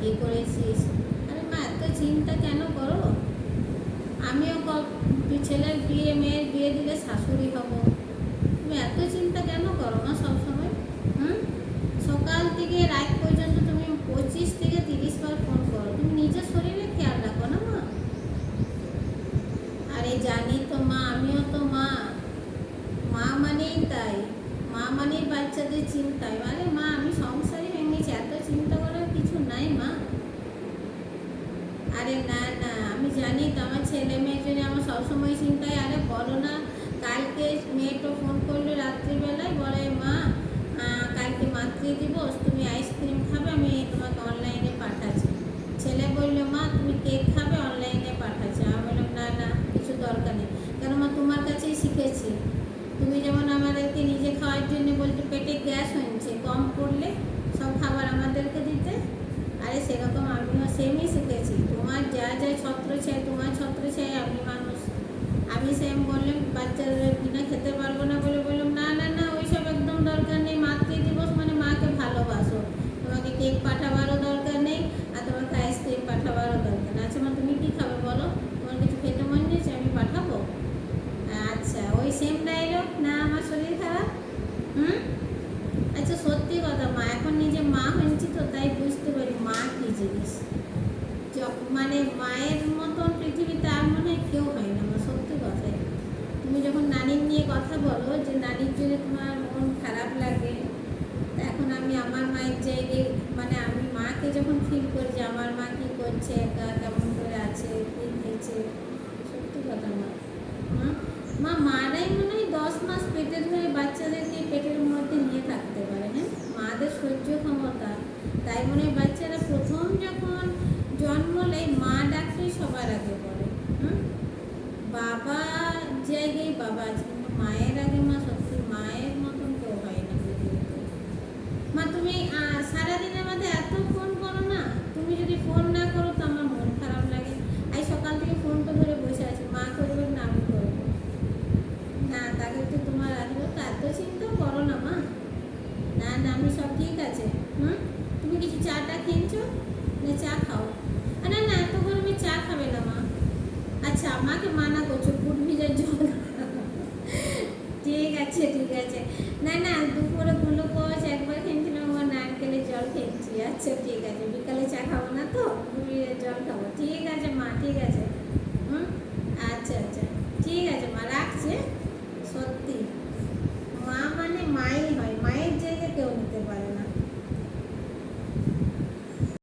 এ করেছিস। আরে মা এত চিন্তা কেন করো? আমিও ছেলের বিয়ে, মেয়ের বিয়ে দিলে শাশুড়ি হব। তুমি এত চিন্তা কেন করো না সবসময়? হুম, সকাল থেকে রাত পর্যন্ত তুমি 25 থেকে 30 বার ফোন করো। তুমি নিজের শরীরে খেয়াল রাখো না মা? আরে জানি তো মা, আমিও তো মা। মা মানেই তাই, মা মানেই বাচ্চাদের চিন্তায়। আরে মা আমি সংসারই ভেঙেছি, এত চিন্তা করার কিছু নাই মা। আরে না না, আমি জানি তো আমার ছেলে মেয়ের জন্য আমার সবসময় চিন্তায়। আরে বলো না, কালকে মেয়েটা ফোন করলো রাত্রিবেলায়, বলে মা কালকে মাতৃদিবস, তুমি আইসক্রিম খাবে, আমি তোমাকে অনলাইনে পাঠাচ্ছি। ছেলে বললো মা তুমি কেক খাবে, অনলাইনে পাঠাচ্ছি। আমি বললাম না না, কিছু দরকার নেই। কেন মা, তোমার কাছেই শিখেছি। তুমি যেমন আমাদেরকে নিজে খাওয়ার জন্য বলতে পেটে গ্যাস হয়েছে, কম পড়লে সব খাবার আমাদেরকে দিতে। আরে সেরকম আমিও সেমই শিখেছি। তোমার যা যা ছত্র চাই, তোমার ছত্র চাই, আমি মানুষ। আমি সেম বললাম বাচ্চারা বিনা খেতে পারবো না বলে বললাম না না না, ওইসব একদম দরকার নেই। মাতৃদিবস মানে মাকে ভালোবাসো, তোমাকে কেক পাঠাবারও দরকার নেই, আর তোমাকে আইসক্রিম পাঠাবারও দরকার নেই। আচ্ছা মা তুমি কী খাবে বলো? তোমার কিছু খেতে মন দিয়েছে, আমি পাঠাবো? আচ্ছা, ওই সেম ডায়লগ না? আমার শরীর খারাপ। হুম, আচ্ছা সত্যি কথা মা, এখন নিজে মা হয়েছি তো তাই বুঝতে পারি মা কী জিনিস। মানে মায়ের মতন পৃথিবীতে আর মনে হয় কেউ হয় না মা, সত্যি কথাই। তুমি যখন নানির নিয়ে কথা বলো যে নানির জন্য তোমার মন খারাপ লাগে, এখন আমি আমার মায়ের জায়গায়, মানে আমি মাকে যখন ফিল করি যে আমার মা কী করছে, একা কেমন করে আছে, কী খেয়েছে। সত্যি কথা মা। মা মারাই মনে হয় 10 মাস পেটে ধরে বাচ্চাদেরকে পেটের মধ্যে নিয়ে থাকতে পারে। হ্যাঁ, মাদের সহ্য ক্ষমতা। তাই মনে হয় বাচ্চারা প্রথম যখন জন্ম নেয় মা ডাকতে সবার আগে বলে। বাবা জায়গায় বাবা আছে, কিন্তু মায়ের আগে মা। সত্যি মায়ের মতন কেউ হয় না পৃথিবীতে। মা তুমি সারাদিনের মধ্যে এত ফোন করো না, তুমি যদি ফোন না করো তো আমার মন খারাপ লাগে। এই সকাল থেকে ফোনটা ধরে বসে আছি, মা করবে না আমি করবো না, তাকে তো তোমার আসবে তো। এত চিন্তা করো না মা। না না, আমি সব ঠিক আছে। তুমি কিছু চাটা খেয়েছো না? চা খাও। না না, এত গরমে চা খাবে না মা। আচ্ছা, আমাকে মানা করছো ফুট ভিজার জল? ঠিক আছে ঠিক আছে। না না, দুপুরে গ্লুকোজ একবার খেয়েছিলাম, আমার নারকেলের জল খেয়েছি। আচ্ছা ঠিক আছে, বিকালে চা খাবো না তো, ফুট ভিজার জল খাবো। ঠিক আছে মা, ঠিক আছে।